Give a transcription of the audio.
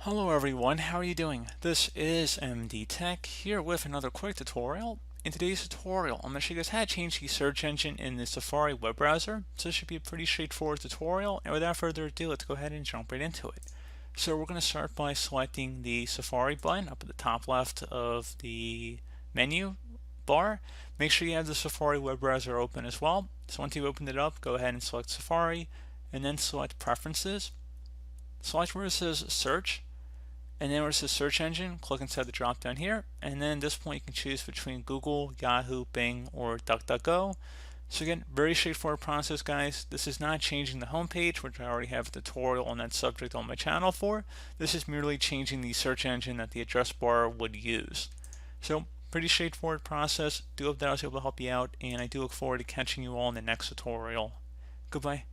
Hello everyone, how are you doing? This is MD Tech here with another quick tutorial. In today's tutorial, I'm going to show you guys how to change the search engine in the Safari web browser. So this should be a pretty straightforward tutorial, and without further ado, let's go ahead and jump right into it. So we're going to start by selecting the Safari button up at the top left of the menu bar. Make sure you have the Safari web browser open as well. So once you've opened it up, go ahead and select Safari, and then select Preferences. Select where it says Search, and then where it says search engine, click inside the drop down here, and then at this point you can choose between Google, Yahoo, Bing, or DuckDuckGo. So again, very straightforward process, guys. This is not changing the home page, which I already have a tutorial on that subject on my channel for. This is merely changing the search engine that the address bar would use. So pretty straightforward process. Do hope that I was able to help you out, and I do look forward to catching you all in the next tutorial. Goodbye.